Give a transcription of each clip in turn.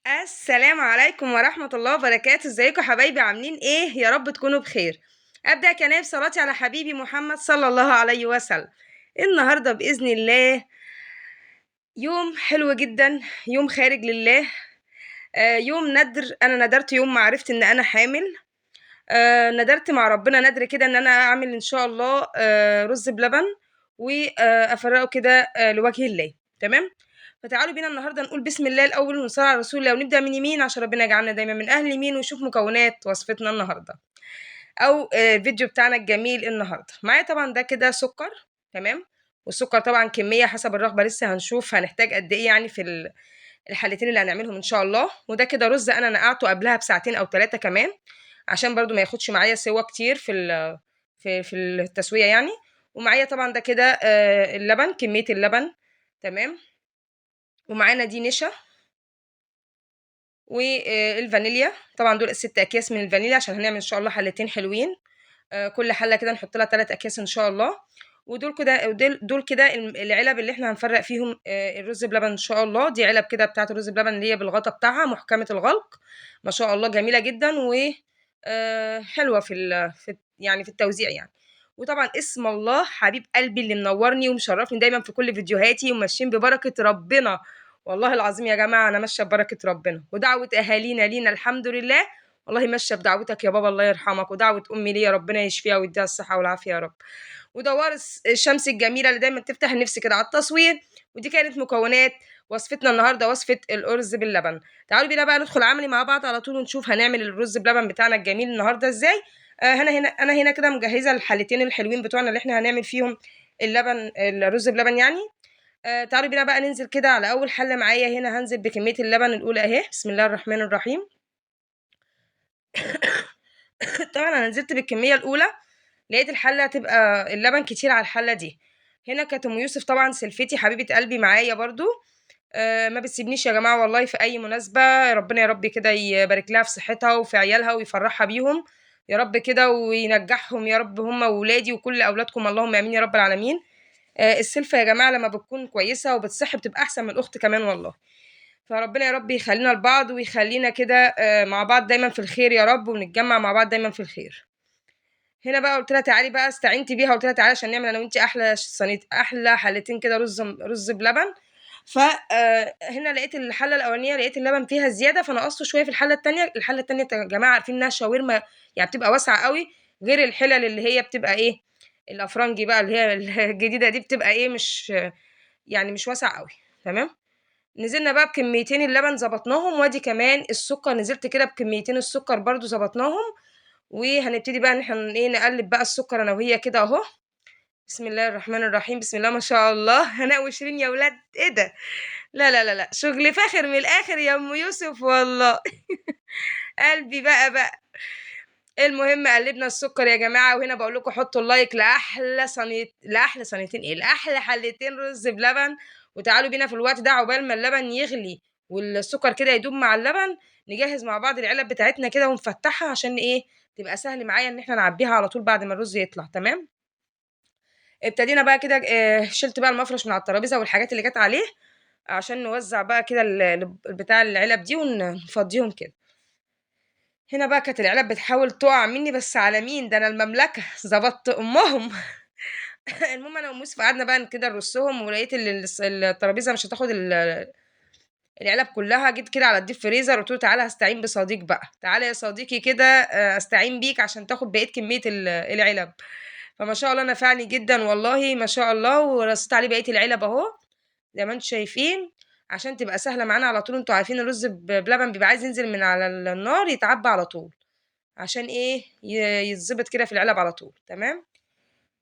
السلام عليكم ورحمة الله وبركاته، ازيكم حبايبي؟ عاملين ايه؟ يا رب تكونوا بخير. ابدأ كناية بصلاتي على حبيبي محمد صلى الله عليه وسلم. النهاردة بإذن الله يوم حلو جدا، يوم خارج لله. يوم ندر، انا ندرت يوم ما عرفت ان انا حامل. ندرت مع ربنا ندر كده ان انا اعمل ان شاء الله رز بلبن وافرقه كده لوجه الله. تمام. فتعالوا بينا النهارده نقول بسم الله الاول ونصلي على رسول الله ونبدا من يمين عشان ربنا يجعلنا دايما من اهل اليمين ونشوف مكونات وصفتنا النهارده او الفيديو بتاعنا الجميل النهارده. معايا طبعا ده كده سكر. تمام. والسكر طبعا كميه حسب الرغبه، لسه هنشوف هنحتاج قد ايه يعني في الحلتين اللي هنعملهم ان شاء الله. وده كده رز انا نقعته قبلها بساعتين او 3 كمان عشان برضو ما ياخدش معايا سوا كتير في التسويه يعني. ومعايا طبعا ده كده اللبن، كميه اللبن. تمام. ومعانا دي نشا والفانيليا. طبعا دول الست اكياس من الفانيليا عشان هنعمل ان شاء الله حلتين حلوين. كل حله كده نحط لها 3 اكياس ان شاء الله. ودول كده دول كده العلب اللي احنا هنفرق فيهم الرز بلبن ان شاء الله. دي علب كده بتاعه الرز بلبن اللي هي بالغطا بتاعها محكمه الغلق، ما شاء الله جميله جدا و حلوه يعني في التوزيع يعني. وطبعا اسم الله حبيب قلبي اللي منورني ومشرفني دايما في كل فيديوهاتي وماشيين ببركه ربنا. والله العظيم يا جماعه انا ماشيه ببركه ربنا ودعوه اهالينا لينا الحمد لله. والله ماشيه بدعوتك يا بابا الله يرحمك، ودعوه امي ليا ربنا يشفيها ويديها الصحه والعافيه يا رب. ودوار الشمس الجميله اللي دايما تفتح النفس كده على التصوير. ودي كانت مكونات وصفتنا النهارده، وصفه الارز باللبن. تعالوا بينا بقى ندخل عملي مع بعض على طول ونشوف هنعمل الرز بلبن بتاعنا الجميل النهارده ازاي. انا هنا كده مجهزه الحلتين الحلوين بتوعنا اللي احنا هنعمل فيهم الرز بلبن يعني. تعالوا بينا بقى ننزل كده على اول حله. معايا هنا هنزل بكميه اللبن الاولى اهي، بسم الله الرحمن الرحيم. طبعا انا نزلت بالكميه الاولى، لقيت الحله تبقى اللبن كتير على الحله دي. هنا كانت ام يوسف طبعا سلفتي حبيبه قلبي معايا برضو. ما بتسيبنيش يا جماعه والله في اي مناسبه. ربنا يا رب كده يبارك لها في صحتها وفي عيالها ويفرحها بيهم يا رب كده وينجحهم يا رب، هم واولادي وكل اولادكم اللهم امين يا رب العالمين. السلفه يا جماعه لما بتكون كويسه وبتصح بتبقى احسن من الاخت كمان والله. فربنا يا رب يخلينا لبعض ويخلينا كده مع بعض دايما في الخير يا رب، ونتجمع مع بعض دايما في الخير. هنا بقى قلت لها تعالي بقى، استعنت بيها قلت لها تعالي عشان نعمل انا وانت احلى صينيه، احلى حلتين كده رز بلبن. فهنا لقيت الحله الاولانيه لقيت اللبن فيها زياده فنقصته شويه في الحله التانية. الحله التانية يا جماعه عارفين انها شاورما، يعني بتبقى واسعه قوي، غير الحلل اللي هي بتبقى ايه الافرنجي بقى اللي هي الجديده دي بتبقى ايه مش يعني مش واسعه قوي. تمام. نزلنا بقى بكميتين اللبن ظبطناهم، وادي كمان السكر نزلت كده بكميتين السكر برضو ظبطناهم. وهنبتدي بقى ان احنا ايه نقلب بقى السكر انا وهي كده اهو. بسم الله الرحمن الرحيم، بسم الله ما شاء الله. هناء وشيرين يا ولاد، ايه ده؟ لا لا لا لا، شغل فاخر من الاخر يا ام يوسف والله. قلبي بقى. المهم قلبنا السكر يا جماعه، وهنا بقول لكم حطوا اللايك لاحلى صينيه، لاحلى صينيتين ايه، لاحلى حلتين رز بلبن. وتعالوا بينا في الوقت ده عقبال ما اللبن يغلي والسكر كده يدوب مع اللبن، نجهز مع بعض العلب بتاعتنا كده ونفتحها عشان ايه تبقى سهل معايا ان احنا نعبيها على طول بعد ما الرز يطلع. تمام. ابتدينا بقى كده شلت بقى المفرش من على الترابيزه والحاجات اللي جت عليه عشان نوزع بقى كده بتاع العلب دي ونفضيهم كده. هنا بقى كانت العلب بتحاول تقع مني، بس على مين ده؟ انا المملكه ظبطت امهم. المهم انا وموسف قعدنا بقى كده نرصهم، ولقيت الترابيزه مش هتاخد العلب كلها. جيت كده على الديب فريزر قلت له تعالى هستعين بصديق بقى، تعالى يا صديقي كده استعين بيك عشان تاخد بقيه كميه العلب. فما شاء الله نفعني جدا والله ما شاء الله، ورصيت عليه بقيه العلب اهو زي ما انتم شايفين عشان تبقى سهله معانا على طول. انتوا عارفين الرز بلبن بيبقى عايز ينزل من على النار يتعبى على طول عشان ايه يتظبط كده في العلب على طول. تمام.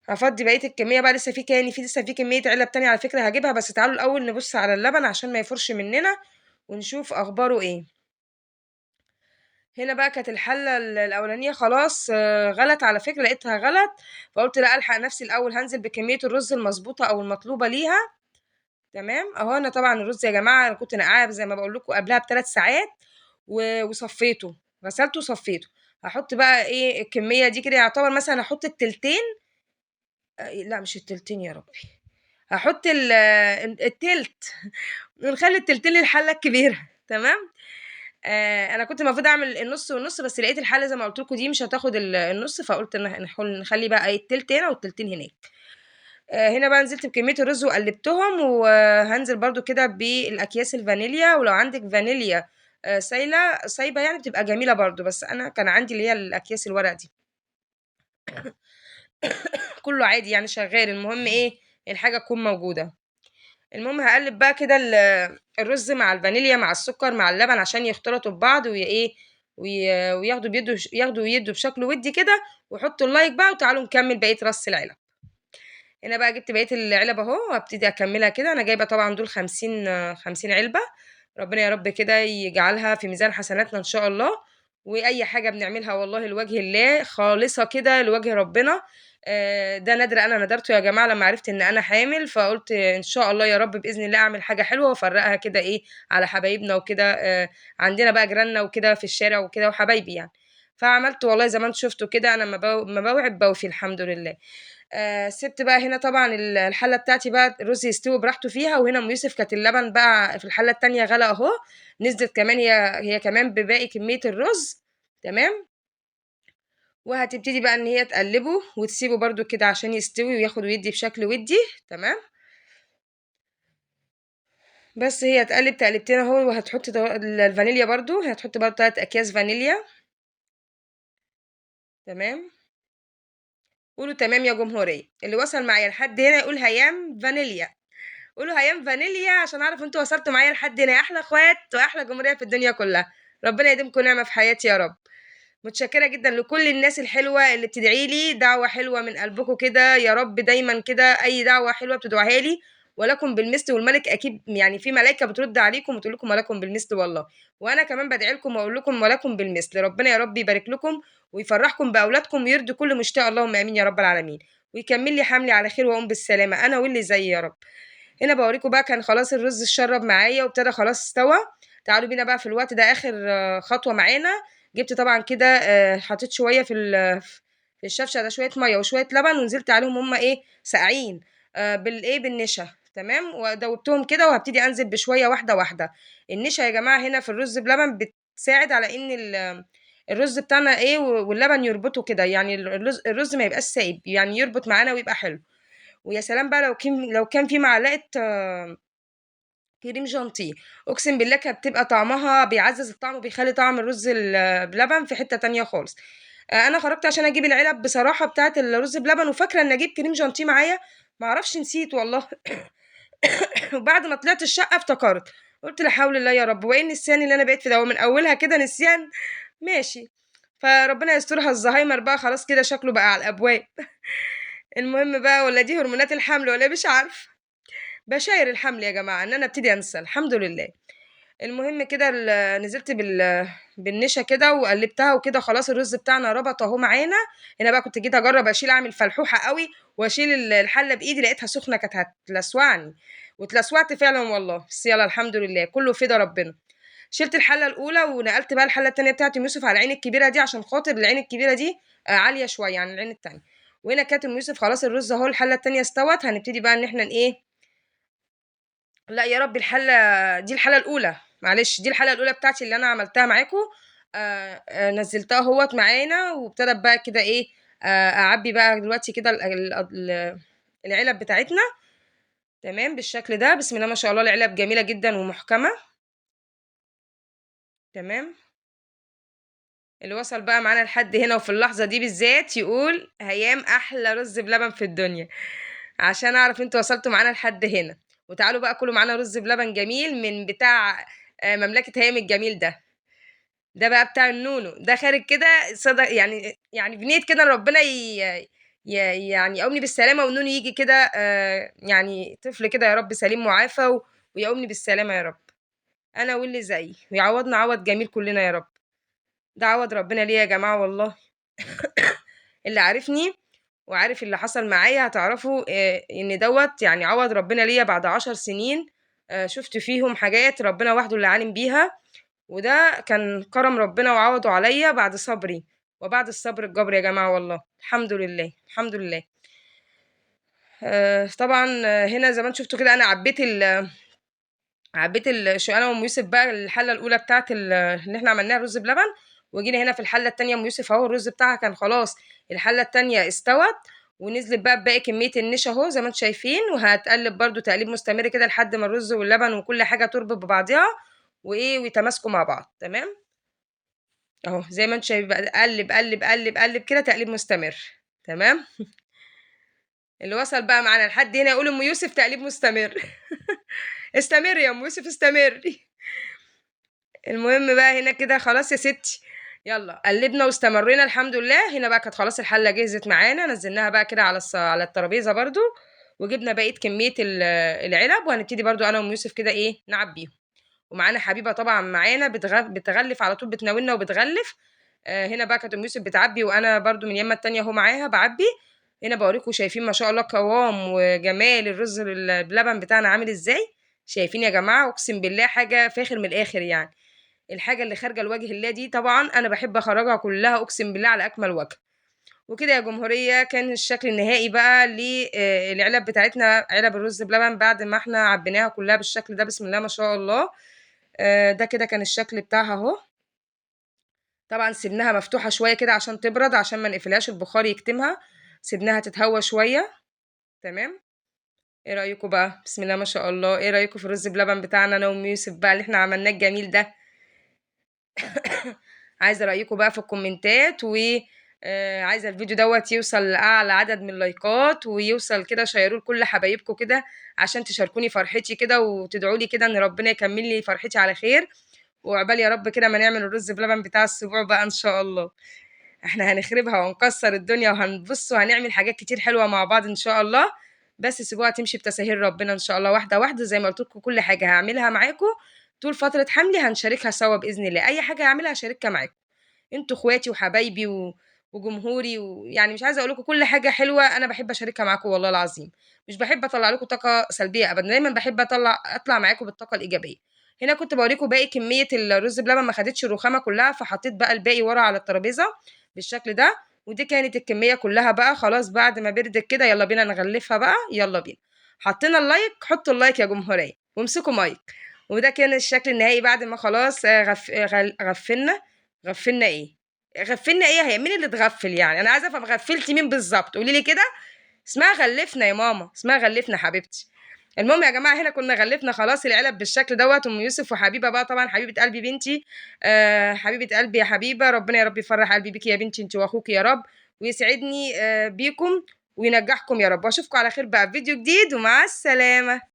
هفضي بقيه الكميه بقى، لسه في كميه علب تانية على فكره هجيبها، بس تعالوا الاول نبص على اللبن عشان ما يفرش مننا ونشوف اخباره ايه. هنا بقى كانت الحله الاولانيه خلاص غلت على فكره، لقيتها غلت. فقلت لا الحق نفسي الاول هنزل بكميه الرز المظبوطه او المطلوبه ليها. تمام اهو. انا طبعا الرز يا جماعه انا كنت نقعاه زي ما بقول لكم قبلها ب3 ساعات وصفيته، غسلته وصفيته. هحط بقى ايه الكميه دي كده، يعتبر مثلا هحط التلتين. لا مش التلتين يا ربي، هحط التلت. ونخلي التلتين للحله الكبيره. تمام. أنا كنت المفروض أعمل النُص والنُص، بس لقيت الحلة زي ما قُلت لكم دي مش هتاخد النُص، فقُلت نخلّي بقى إيه التِلت هنا والتِلتين هناك. هنا بقى نزلت بكمية الرز وقلّبتهم، وهانزل برضه كده بالأكياس الفانيليا، ولو عندِك فانيليا سايبة يعني بتبقى جميلة برضه، بس أنا كان عندي اللي هي الأكياس الورق دي. كُلّه عادي يعني شغّال، المهم إيه، الحاجة تكون موجودة. المهم هاقلّب بقى كده الرز مع الفانيليا مع السكر مع اللبن عشان يختلطوا ببعض وإيه، ياخدوا ويدّوا بشكل وِدّي كده، وحطّوا اللايك بقى وتعالوا نكمّل بقية رَص العِلَب. هنا بقى جِبت بقية العِلَب أهو، وهابتدي أكمّلها كده، أنا جايبة طبعًا دول 50 علبة، ربنا يا رب كده يجعلها في ميزان حسناتنا إن شاء الله، وأي حاجة بنعملها والله لوجه الله خالصة كده لوجه ربنا. ده نَدْر أنا نَدَرته يا جماعة لمّا عرفت إن أنا حامل، فقُلت إن شاء الله يا رب بإذن الله أعمل حاجة حلوة وأفرّقها كده إيه على حبايبنا وكده، عندنا بقى جيراننا وكده في الشارع وكده وحبايبي يعني. فعملت والله زي ما أنتم شُفتوا كده، أنا أمّا باوعد باوفي الحمد لله. سِبت بقى هنا طبعًا الحلة بتاعتي بقى الرز يستوي براحته فيها، وهنا أم يوسف كانت اللبن بقى في الحلة التانية غلا أهو، نزلت كمان هي كمان بباقي كمية الرز، تمام، وهتبتدي بقى إن هي تقلّبه وتسيبه برضه كده عشان يستوي وياخد ويدّي بشكل وِدّي، تمام، بس هي هتقلّب تقليبتين أهو، وهتحط الفانيليا برضه، هتحط برضه 3 أكياس فانيليا، تمام، قولوا تمام يا جمهورية، اللي وصل معايا لحد هنا يقول هيام فانيليا. قولوا هيام فانيليا عشان أعرف أنتم وصلتوا معايا لحد هنا، يا أحلى أخوات وأحلى جمهورية في الدنيا كلها، ربنا يديمكم نعمة في حياتي يا رب. متشكرة جدًا لكل الناس الحلوة اللي بتدعي لي دعوة حلوة من قلبكم كده، يا رب دايمًا كده أي دعوة حلوة بتدعوها لي ولكم بالمثل، والملك أكيد يعني في ملايكة بترد عليكم وتقول لكم ولكم بالمثل والله، وأنا كمان بادعي لكم وأقول لكم ولكم بالمثل، ربنا يا رب يبارك لكم ويفرحكم بأولادكم ويرضي كل مشتاق، اللهم آمين يا رب العالمين، ويكمل لي حملي على خير وأقوم بالسلامة أنا واللي زيي يا رب. هنا باوريكم بقى كان خلاص الرز اتشرب معايا وابتدى خلاص استوى. تعالوا بينا بقى في الوقت ده آخر خطوة معانا. جبت طبعًا كده حطيت شوية في الشفشة ده شوية مَيّة وشوية لبن ونزلت عليهم وهُم إيه ساقعين بالإيه بالنشا تمام، ودوبتهم كده وهابتدي أنزل بشوية واحدة واحدة. النشا يا جماعة هنا في الرز بلبن بتساعد على إن الرز بتاعنا إيه واللبن يربطوا كده، يعني الرز ما يبقاش سايب، يعني يربط معانا ويبقى حلو. ويا سلام بقى لو كان في معلقة كريم جانتيه، أقسم بالله كانت بتبقى طعمها بيعزّز الطعم وبيخلّي طعم الرز بلبن في حتّة تانية خالص. أنا خرجت عشان أجيب العلب بصراحة بتاعة الرز بلبن وفاكرة إني أجيب كريم جانتيه معايا، ما أعرفش نسيت والله. وبعد ما طلعت الشقة افتكرت، قُلت لا حول الله يا رب، وإيه النسيان اللي أنا بقيت فيه ده، هو من أولها كده نسيان؟ ماشي، فربنا يسترها الزهايمر بقى خلاص كده شكله بقى على الأبواب. المهم بقى والّا دي هرمونات الحمل والّا إيه مش عارفة. بشاير الحمل يا جماعة إن أنا أبتدي أنسى الحمد لله. المهم كده نزلت بالنشا كده وقلبتها وكده خلاص الرز بتاعنا ربط أهو معانا. هنا بقى كنت جيت أجرب أشيل أعمل فلحوحة قوي وأشيل الحلة بإيدي لقيتها سخنة كانت هتلسوعني واتلسوعت فعلا والله، بس يلا الحمد لله كله فدا ربنا. شلت الحلة الأولى ونقلت بقى الحلة التانية بتاعت أم يوسف على العين الكبيرة دي عشان خاطر العين الكبيرة دي عالية شوية عن العين التانية. وهنا كانت أم يوسف خلاص الرز أهو الحلة التانية استوت، هنبتدي بقى إن إحنا إيه. لأ يا ربي دي الحلة الأولى، معلش دي الحلة الأولى بتاعتي اللي أنا عملتها معاكم. نزّلتها أهوّة معانا وابتدت بقى كده إيه، أعبّي بقى دلوقتي كده العلب بتاعتنا، تمام، بالشكل ده، بسم الله ما شاء الله العلب جميلة جدًا ومحكمة، تمام. اللي وصل بقى معانا لحد هنا وفي اللحظة دي بالذات يقول هيام أحلى رز بلبن في الدنيا، عشان أعرف أنتم وصلتوا معانا لحد هنا. وتعالوا بقى كلوا معانا رز بلبن جميل من بتاع مملكة هيام الجميل ده. ده بقى بتاع النونو، ده خارج كده يعني بنية كده ربنا يعني يقومني بالسلامة والنونو ييجي كده يعني طفل كده يا رب سليم معافى ويقومني بالسلامة يا رب، أنا واللي زيي، ويعوضنا عوض جميل كلنا يا رب. ده عوض ربنا ليّا يا جماعة والله. اللي عارفني وعارف اللي حصل معايا هتعرفوا إن دوّة يعني عوض ربنا ليّا بعد 10 سنين شُفت فيهم حاجات ربنا وحده اللي عالم بيها. وده كان كرم ربنا وعوضه عليَّ بعد صبري، وبعد الصبر الجبر يا جماعة والله، الحمد لله، الحمد لله. طبعًا هنا زي ما أنتم شُفتوا كده أنا عبّيت عبيت انا وام يوسف بقى الحله الاولى بتاعه اللي احنا عملناها رز بلبن، وجينا هنا في الحله التانية ام يوسف اهو الرز بتاعها كان خلاص، الحله التانية استوت، ونزلت بقى بباقي كميه النشا اهو زي ما انتم شايفين، وهتقلب برده تقليب مستمر كده لحد ما الرز واللبن وكل حاجه تربط ببعضها وايه ويتماسكوا مع بعض. تمام اهو زي ما انت شايف بقى، قلب قلب قلب قلب كده تقليب مستمر. تمام. اللي وصل بقى معانا لحد هنا يقول ام يوسف تقليب مستمر. استمري يا ام يوسف استمري. المهم بقى هنا كده خلاص يا ستي، يلا قلبنا واستمرينا الحمد لله. هنا بقى كانت خلاص الحله جهزت معانا، نزلناها بقى كده على على الترابيزه برضو، وجبنا بقيه كميه العلب، وهنبتدي برضو انا وام يوسف كده ايه نعبيهم. ومعانا حبيبه طبعا معانا بتغلف على طول، بتناولنا وبتغلف. هنا بقى كانت ام يوسف بتعبي، وانا برضو من يمه التانية اهو معاها بعبي. هنا بوريكم شايفين ما شاء الله قوام وجمال الرز بلبن بتاعنا عامل ازاي. شايفين يا جماعه اقسم بالله حاجه فاخر من الاخر يعني. الحاجه اللي خارجه لوجه الله دي طبعا انا بحب اخرجها كلها اقسم بالله على اكمل وجه. وكده يا جمهوريه كان الشكل النهائي بقى للعلب بتاعتنا، علب الرز بلبن بعد ما احنا عبيناها كلها بالشكل ده بسم الله ما شاء الله. ده كده كان الشكل بتاعها اهو. طبعا سيبناها مفتوحه شويه كده عشان تبرد، عشان ما نقفلهاش البخار يكتمها، سيبناها تتهوى شويه. تمام. ايه رايكم بقى بسم الله ما شاء الله، ايه رايكم في الرز بلبن بتاعنا انا وام يوسف بقى اللي احنا عملناه الجميل ده؟ عايزه رايكم بقى في الكومنتات، و عايزه الفيديو دوت يوصل لاعلى عدد من اللايكات، ويوصل كده شيروه لكل حبايبكم كده عشان تشاركوني فرحتي كده، وتدعوا لي كده ان ربنا يكمل لي فرحتي على خير، وعقبال يا رب كده ما نعمل الرز بلبن بتاع السبوع بقى ان شاء الله. احنا هنخربها ونكسر الدنيا وهنبص وهنعمل حاجات كتير حلوه مع بعض ان شاء الله. بس سيبوها تمشي بتساهيل ربنا ان شاء الله، واحده واحده زي ما قلت لكم، كل حاجه هعملها معاكم طول فتره حملي هنشاركها سوا باذن الله، اي حاجه هعملها هشاركها معاكم. انتوا اخواتي وحبايبي وجمهوري، ويعني مش عايزه اقول لكم كل حاجه حلوه انا بحب اشاركها معاكم والله العظيم. مش بحب اطلع لكم طاقه سلبيه ابدا، دايما بحب اطلع معاكم بالطاقه الايجابيه. هنا كنت بوريكم باقي كميه الرز بلبن ما خدتش الرخامه كلها، فحطيت بقى الباقي ورا على الترابيزه بالشكل ده. ودي كانت الكميه كلها بقى خلاص بعد ما بردت كده، يلا بينا نغلفها بقى يلا بينا. حطينا اللايك، حطوا اللايك يا جمهوريه وامسكوا مايك. وده كان الشكل النهائي بعد ما خلاص غفلنا ايه، غفلنا ايه، هي مين اللي اتغفل يعني؟ انا عايزه افهم غفلتي مين بالظبط، قولي لي كده. اسمها غلفنا يا ماما، اسمها غلفنا حبيبتي. المهم يا جماعه هنا كنا غلفنا خلاص العلب بالشكل دوت، ام يوسف وحبيبه بقى طبعا حبيبه قلبي بنتي. حبيبه قلبي يا حبيبه، ربنا يا رب يفرح قلبي بيكي يا بنتي انت واخوك يا رب، ويسعدني بيكم وينجحكم يا رب، واشوفكم على خير بقى في فيديو جديد، ومع السلامه.